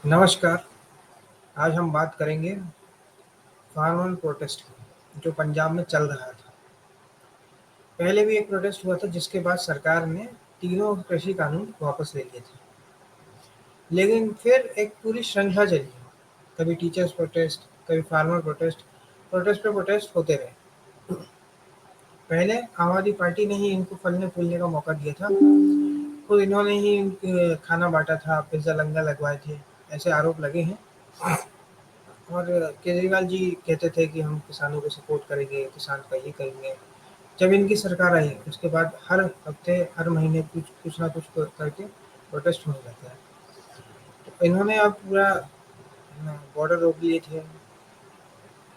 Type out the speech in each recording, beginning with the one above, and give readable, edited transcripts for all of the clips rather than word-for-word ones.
नमस्कार। आज हम बात करेंगे फार्मर प्रोटेस्ट की, जो पंजाब में चल रहा था। पहले भी एक प्रोटेस्ट हुआ था जिसके बाद सरकार ने तीनों कृषि कानून वापस ले लिए थे। लेकिन फिर एक पूरी श्रृंखला चली। कभी टीचर्स प्रोटेस्ट, कभी फार्मर प्रोटेस्ट, प्रोटेस्ट पे प्रोटेस्ट होते रहे। पहले आम आदमी पार्टी ने ही इनको फलने फूलने का मौका दिया था। खुद इन्होंने ही खाना बांटा था, पिज्जा लंगर लगवाए थे, ऐसे आरोप लगे हैं। और केजरीवाल जी कहते थे कि हम किसानों को सपोर्ट करेंगे, किसान का ये करेंगे। जब इनकी सरकार आई उसके बाद हर हफ्ते, हर महीने कुछ कुछ ना कुछ करके प्रोटेस्ट होने लगता है। तो इन्होंने अब पूरा बॉर्डर रोक लिए थे,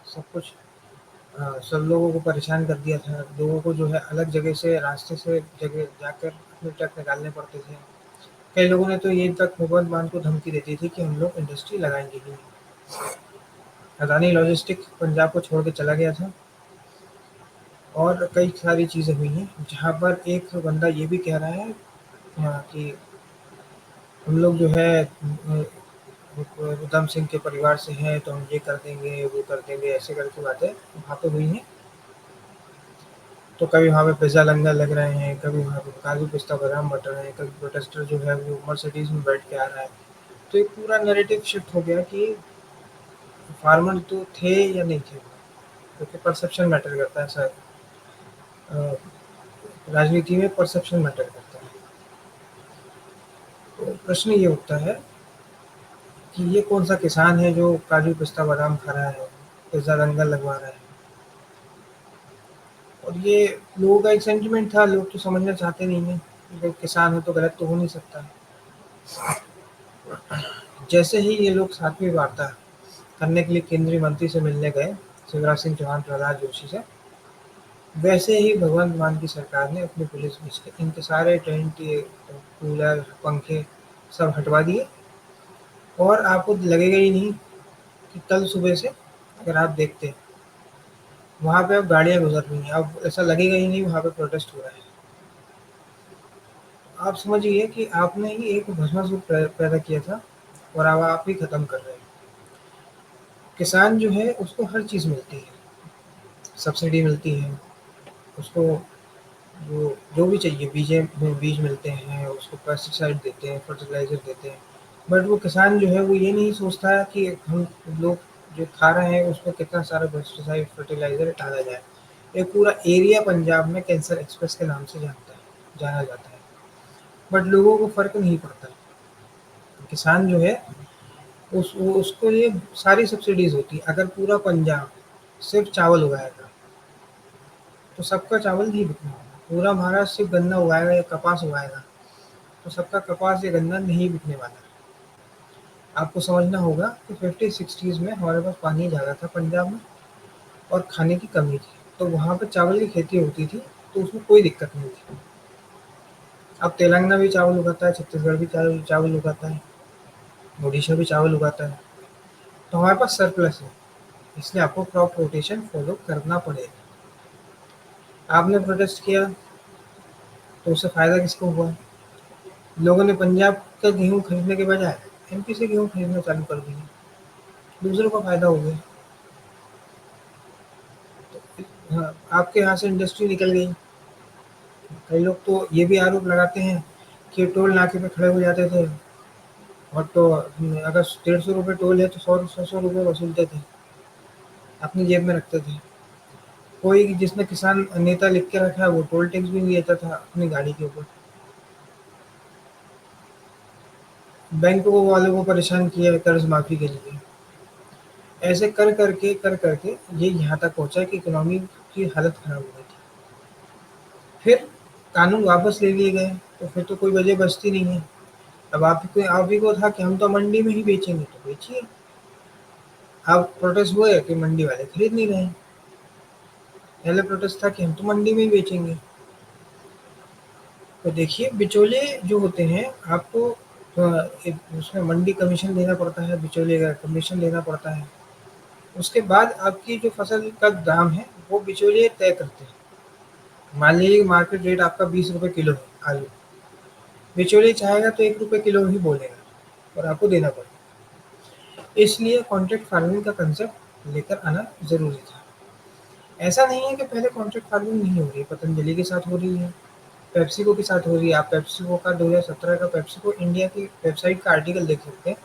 सब कुछ। सब लोगों को परेशान कर दिया था। लोगों को जो है अलग जगह से, रास्ते से जगह जाकर अपने ट्रक निकालने पड़ते थे। कई लोगों ने तो ये तक भगवंत मान को धमकी देती थी कि हम लोग इंडस्ट्री लगाएंगे ही नहीं। अदानी लॉजिस्टिक पंजाब को छोड़ के चला गया था। और कई सारी चीज़ें हुई हैं जहाँ पर एक बंदा ये भी कह रहा है कि हम लोग जो है उधम सिंह के परिवार से हैं तो हम ये कर देंगे, वो कर देंगे, ऐसे करके बातें वहाँ पे हुई हैं। तो कभी वहाँ पे पिज़्ज़ा लंगर लग रहे हैं, कभी वहाँ पे काजू पिस्ता बादाम बट रहे हैं, कभी प्रोटेस्टर जो है वो मर्सिडीज़ में बैठ के आ रहा है। तो एक पूरा नैरेटिव शिफ्ट हो गया कि फार्मर तो थे या नहीं थे, क्योंकि परसेप्शन मैटर करता है सर। राजनीति में परसेप्शन मैटर करता है। तो प्रश्न ये उठता है कि ये कौन सा किसान है जो काजू पिस्ता बादाम खा रहा है, पिज्जा दंगल लगवा रहा है। और ये लोगों का एक सेंटिमेंट था, लोग तो समझना चाहते नहीं है। जब किसान हो तो गलत तो हो नहीं सकता। जैसे ही ये लोग सातवीं वार्ता करने के लिए केंद्रीय मंत्री से मिलने गए, शिवराज सिंह चौहान, प्रहलाद जोशी से, वैसे ही भगवंत मान की सरकार ने अपनी पुलिस भेज के इनके सारे टेंट, ये कूलर, पंखे सब हटवा दिए। और आपको लगेगा ही नहीं कि कल सुबह से, अगर आप देखते, वहाँ पे अब गाड़ियाँ गुज़र रही हैं। अब ऐसा लगेगा ही नहीं वहाँ पे प्रोटेस्ट हो रहा है। आप समझिए कि आपने ही एक भस्मासुर पैदा किया था और अब आप ही खत्म कर रहे हैं। किसान जो है उसको हर चीज़ मिलती है, सब्सिडी मिलती है उसको, जो जो भी चाहिए, बीज मिलते हैं उसको, पेस्टिसाइड देते हैं, फर्टिलाइज़र देते हैं। बट वो किसान जो है वो ये नहीं सोचता है कि हम लोग जो खा रहे हैं उसमें कितना सारा पेस्टिसाइड, फर्टिलाइज़र डाला जाए। एक पूरा एरिया पंजाब में कैंसर एक्सप्रेस के नाम से जाना जाता है। बट लोगों को फ़र्क नहीं पड़ता। किसान जो है उसको ये सारी सब्सिडीज़ होती है। अगर पूरा पंजाब सिर्फ़ चावल उगाएगा, तो सबका चावल नहीं बिकने वाला। पूरा महाराष्ट्र सिर्फ़ गन्ना उगाएगा या कपास उगाएगा, तो सबका कपास या गन्ना नहीं बिकने वाला है। आपको समझना होगा कि 50-60s में हमारे पास पानी ज़्यादा था पंजाब में और खाने की कमी थी, तो वहाँ पे चावल की खेती होती थी, तो उसमें कोई दिक्कत नहीं थी। अब तेलंगाना भी चावल उगाता है, छत्तीसगढ़ भी चावल उगाता है, ओडिशा भी चावल उगाता है, तो हमारे पास सरप्लस है। इसलिए आपको क्रॉप रोटेशन फॉलो करना पड़ेगा। आपने प्रोटेस्ट किया तो उससे फ़ायदा किसको हुआ? लोगों ने पंजाब का गेहूँ खरीदने के बजाय एमपी से गेहूँ खरीदना चालू कर दिया। दूसरों को फ़ायदा हो गया। हाँ, आपके यहाँ से इंडस्ट्री निकल गई। कई लोग तो ये भी आरोप लगाते हैं कि टोल नाके पे खड़े हो जाते थे और तो अगर 150 रुपये टोल है तो 100 रुपये वसूलते थे, अपनी जेब में रखते थे। कोई जिसने किसान नेता लिख के रखा है वो टोल टैक्स भी नहीं लेता था अपनी गाड़ी के ऊपर। बैंकों वालों को परेशान किया कर्ज माफी के लिए। ऐसे कर करके ये यहाँ तक पहुँचा कि इकोनॉमी की हालत खराब हो गई थी। फिर कानून वापस ले लिए गए, तो फिर तो कोई वजह बचती नहीं है। अब आप ही को था कि हम तो मंडी में ही बेचेंगे, तो बेचिए। अब प्रोटेस्ट हुए कि मंडी वाले खरीद नहीं रहे हैं। पहले प्रोटेस्ट था कि हम तो मंडी में ही बेचेंगे। तो देखिए, बिचौलिए जो होते हैं, आपको एक उसमें मंडी कमीशन देना पड़ता है, बिचौलिए का कमीशन देना पड़ता है। उसके बाद आपकी जो फसल का दाम है वो बिचौलिए तय करते हैं। मान लीजिए मार्केट रेट आपका 20 रुपये किलो है आलू, बिचौलिए चाहेगा तो 1 रुपये किलो ही बोलेगा और आपको देना पड़ेगा। इसलिए कॉन्ट्रैक्ट फार्मिंग का कंसेप्ट लेकर आना ज़रूरी था। ऐसा नहीं है कि पहले कॉन्ट्रैक्ट फार्मिंग नहीं हो रही, पतंजलि के साथ हो रही है, पेप्सिको के साथ हो रही है। आप पेप्सिको का 2017 का पेप्सिको इंडिया की वेबसाइट का आर्टिकल देख सकते हैं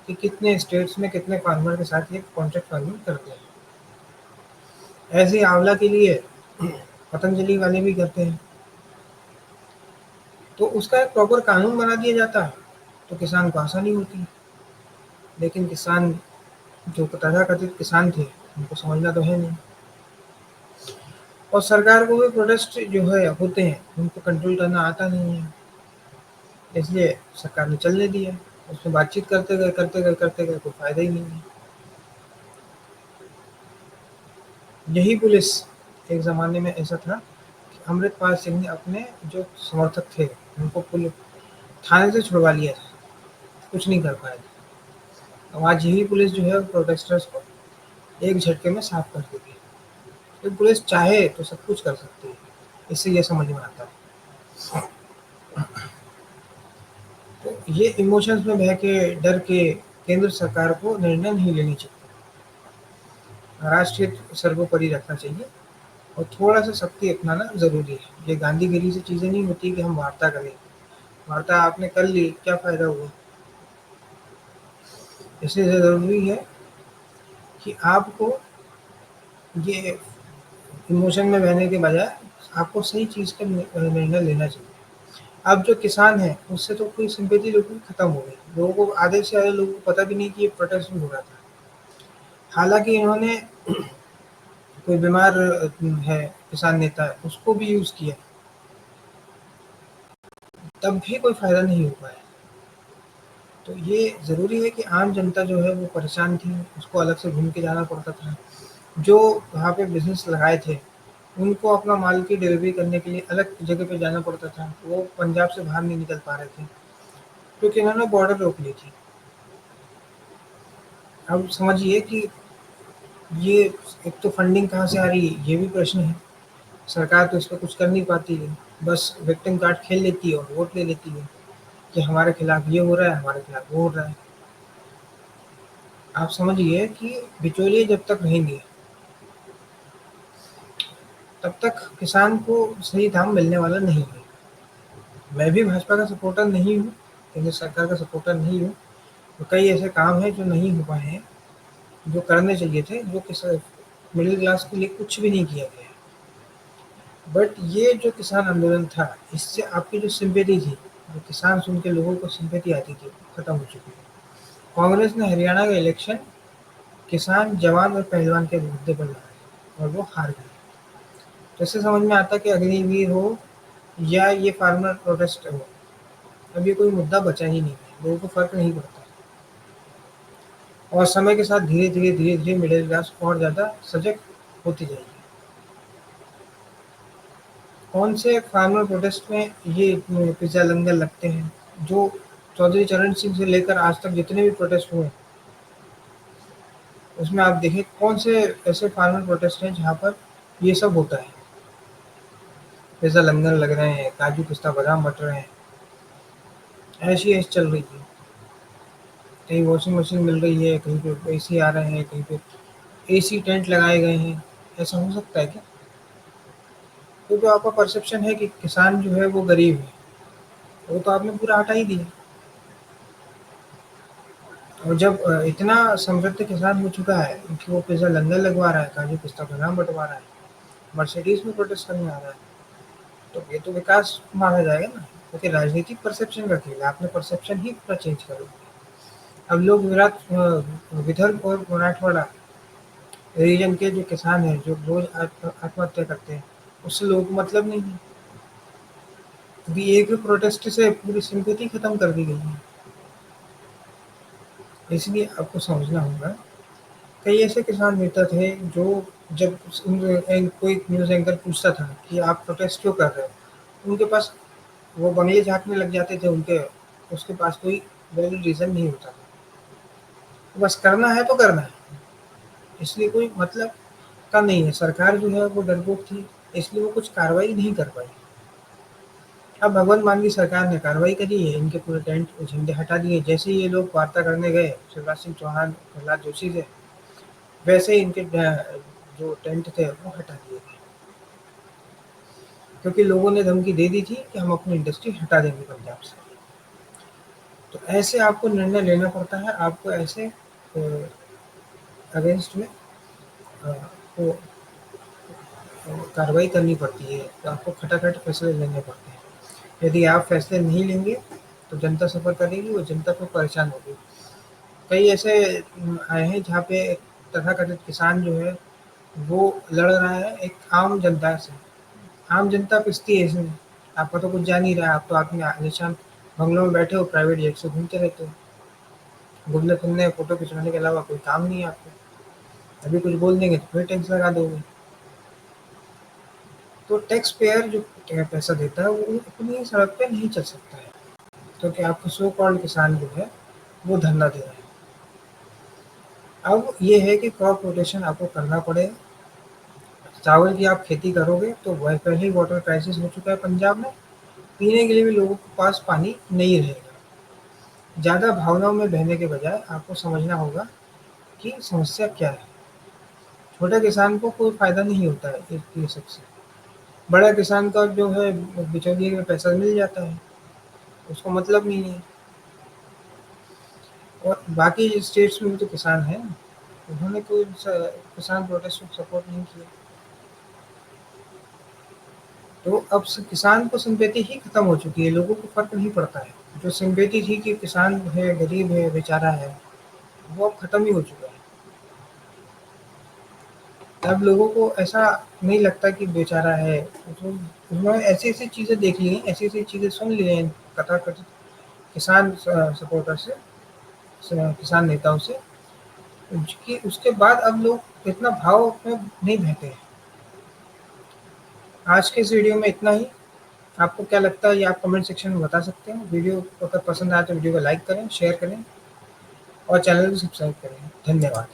कि कितने स्टेट्स में कितने फार्मर के साथ ये कॉन्ट्रैक्ट फार्मिंग करते हैं। ऐसे ही आंवला के लिए पतंजलि वाले भी करते हैं। तो उसका एक प्रॉपर कानून बना दिया जाता है, तो किसान को आसानी होती। लेकिन किसान, जो तथाकथित किसान थे, उनको समझना तो है नहीं। और सरकार को भी प्रोटेस्ट जो है होते हैं, उनको कंट्रोल करना आता नहीं है, इसलिए सरकार ने चलने दिया। उसमें बातचीत करते गए, करते गए, करते गए, कोई फ़ायदा ही नहीं है। यही पुलिस, एक ज़माने में ऐसा था कि अमृतपाल सिंह ने अपने जो समर्थक थे, उनको थाने से छुड़वा लिया था, कुछ नहीं कर पाए थे। अब आज यही पुलिस जो है प्रोटेस्टर्स को एक झटके में साफ कर देती है। तो पुलिस चाहे तो सब कुछ कर सकती है, इससे ये समझ में आता है। तो ये इमोशंस में बह के, डर के केंद्र सरकार को निर्णय नहीं लेनी चाहिए। राष्ट्रीय हित सर्वोपरि रखना चाहिए और थोड़ा-सा सख्ती अपनाना ज़रूरी है। ये गांधीगिरी से चीज़ें नहीं होती कि हम वार्ता करें। वार्ता आपने कर ली, क्या फ़ायदा हुआ? इसलिए ज़रूरी है कि आपको ये इमोशन में बहने के बजाय आपको सही चीज़ का निर्णय लेना चाहिए। अब जो किसान हैं, उससे तो कोई सिम्पैथी लोगों की खत्म हो गई। लोगों को, आधे से ज़्यादा लोगों को पता भी नहीं कि ये प्रोटेस्ट भी हो रहा था। हालाँकि इन्होंने कोई बीमार है किसान नेता है, उसको भी यूज़ किया, तब भी कोई फ़ायदा नहीं हो पाया। तो ये ज़रूरी है कि आम जनता जो है वो परेशान थी, उसको अलग से घूम के जाना पड़ता था। जो वहाँ पे बिज़नेस लगाए थे, उनको अपना माल की डिलीवरी करने के लिए अलग जगह पे जाना पड़ता था। वो पंजाब से बाहर नहीं निकल पा रहे थे, क्योंकि इन्होंने बॉर्डर रोक ली थी। अब समझिए कि ये, एक तो फंडिंग कहाँ से आ रही है, ये भी प्रश्न है। सरकार तो इस पे कुछ कर नहीं पाती है, बस विक्टिम कार्ड खेल लेती है और वोट ले लेती है कि हमारे खिलाफ ये हो रहा है, हमारे खिलाफ वो हो रहा है। आप समझिए कि बिचौलिए जब तक रहेंगे, तब तक किसान को सही दाम मिलने वाला नहीं है। मैं भी भाजपा का सपोर्टर नहीं हूँ, केंद्र सरकार का सपोर्टर नहीं हूँ। तो कई ऐसे काम हैं जो नहीं हो पाए हैं, जो करने चाहिए थे, जो मिडिल क्लास के लिए कुछ भी नहीं किया गया है। बट ये जो किसान आंदोलन था, इससे आपकी जो सिंपैथी थी, जो किसान सुन के लोगों को सिंपैथी आती थी, खत्म हो चुकी है। कांग्रेस ने हरियाणा का इलेक्शन किसान, जवान और पहलवान के मुद्दे पर लड़ा और वो हार गए। तो इससे समझ में आता है कि अग्निवीर हो या ये फार्मर प्रोटेस्ट हो, अब ये कोई मुद्दा बचा ही नहीं है, लोगों को फ़र्क नहीं पड़ता। और समय के साथ धीरे-धीरे, धीरे-धीरे मिडिल क्लास और ज़्यादा सजग होती जाएगी। कौन से फार्मर प्रोटेस्ट में ये पिज़्ज़ा लंगर लगते हैं, जो चौधरी चरण सिंह से लेकर आज तक जितने भी प्रोटेस्ट हुए, उसमें आप देखें कौन से ऐसे फार्मर प्रोटेस्ट हैं जहाँ पर ये सब होता है। पिज़्ज़ा लंगर लग रहे हैं, काजू, पिस्ता, बादाम बट रहे हैं, ऐश-ही-ऐश चल रही है। कहीं वॉशिंग मशीन मिल रही है, कहीं पे एसी आ रहे हैं, कहीं पे एसी टेंट लगाए गए हैं। ऐसा हो सकता है क्या? तो जो आपका परसेप्शन है कि किसान जो है वो गरीब है, वो तो आपने पूरा हटा ही दिया। और जब इतना समृद्ध किसान हो चुका है कि वो पिज़्ज़ा लंगर लगवा रहा है, काजू, पिस्ता, बादाम बँटवा रहा है, मर्सिडीज़ में प्रोटेस्ट करने आ रहा है, तो ये तो विकास माना जाएगा ना। क्योंकि राजनीतिक परसेप्शन का खेल है, आपने परसेप्शन ही पूरा चेंज कर दिया। अब लोग विदर्भ और मराठवाड़ा रीजन के जो किसान हैं, जो रोज़ आत्महत्या करते हैं, उससे लोगों को मतलब नहीं है। अभी एक भी प्रोटेस्ट से पूरी सिंपैथी खत्म कर दी गई है। इसलिए आपको समझना होगा, कई ऐसे किसान नेता थे जो, जब कोई न्यूज़ एंकर पूछता था कि आप प्रोटेस्ट क्यों कर रहे हो? उनके पास, वो बंगले झाँकने लग जाते थे उनके, उसके पास कोई वैलिड रीज़न नहीं होता था। तो बस करना है तो करना है, इसलिए कोई मतलब का नहीं है। सरकार जो है वो डरपोक थी, इसलिए वो कुछ कार्रवाई नहीं कर पाई। अब भगवंत मान की सरकार ने कार्रवाई करी है, इनके पूरे टेंट झंडे हटा दिए। जैसे ही ये लोग वार्ता करने गए शिवराज सिंह चौहान, प्रहलाद जोशी से, वैसे ही इनके जो टेंट थे वो हटा दिए गए, क्योंकि लोगों ने धमकी दे दी थी कि हम अपनी इंडस्ट्री हटा देंगे पंजाब से। तो ऐसे आपको निर्णय लेना पड़ता है, आपको ऐसे अगेंस्ट में को कार्रवाई करनी पड़ती है, तो आपको खटाखट फैसले लेने पड़ते हैं। यदि आप फैसले नहीं लेंगे तो जनता सफ़र करेगी, वो जनता फिर परेशान होगी। कई ऐसे आए हैं जहाँ पे तथाकथित किसान जो है वो लड़ रहा है एक आम जनता से। आम जनता पिसती है इसमें, आपका तो कुछ जा नहीं रहा है, आप तो अपने आलीशान बंगलों में बैठे हो, प्राइवेट जेट से घूमते रहते हो, घूमने फिरने फोटो खिंचवाने के अलावा कोई काम नहीं है आपको। अभी कुछ बोल देंगे तो फिर टैक्स लगा दोगे। तो टैक्स पेयर जो पैसा देता है वो अपनी सड़क पे नहीं चल सकता है, क्योंकि आपको सो कॉल्ड किसान जो है वो धरना दे रहे हैं। अब ये है कि क्रॉप रोटेशन आपको करना पड़ेगा। चावल की आप खेती करोगे तो वह पहले ही वाटर क्राइसिस हो चुका है पंजाब में, पीने के लिए भी लोगों के पास पानी नहीं रहेगा। ज़्यादा भावनाओं में बहने के बजाय आपको समझना होगा कि समस्या क्या है। छोटे किसान को कोई फ़ायदा नहीं होता है ये सबसे। बड़ा किसान का जो है बिचौलिए में पैसा मिल जाता है, उसको मतलब नहीं है। और बाकी स्टेट्स में भी तो किसान हैं, उन्होंने कोई किसान प्रोटेस्ट को सपोर्ट नहीं किया। तो अब किसान को सिंपैथी ही खत्म हो चुकी है, लोगों को फर्क नहीं पड़ता है। जो सिंपैथी थी कि किसान है, गरीब है, बेचारा है, वो अब खत्म ही हो चुका है। अब लोगों को ऐसा नहीं लगता कि बेचारा है, तो उन्होंने ऐसी ऐसी चीज़ें देख ली हैं, ऐसी ऐसी चीज़ें सुन ली हैं तथाकथित किसान सपोर्टर से, किसान नेताओं से, कि उसके बाद अब लोग इतना भाव में नहीं बहते हैं। आज के इस वीडियो में इतना ही। आपको क्या लगता है ये आप कमेंट सेक्शन में बता सकते हैं। वीडियो अगर पसंद आए तो वीडियो को लाइक करें, शेयर करें और चैनल को सब्सक्राइब करें। धन्यवाद।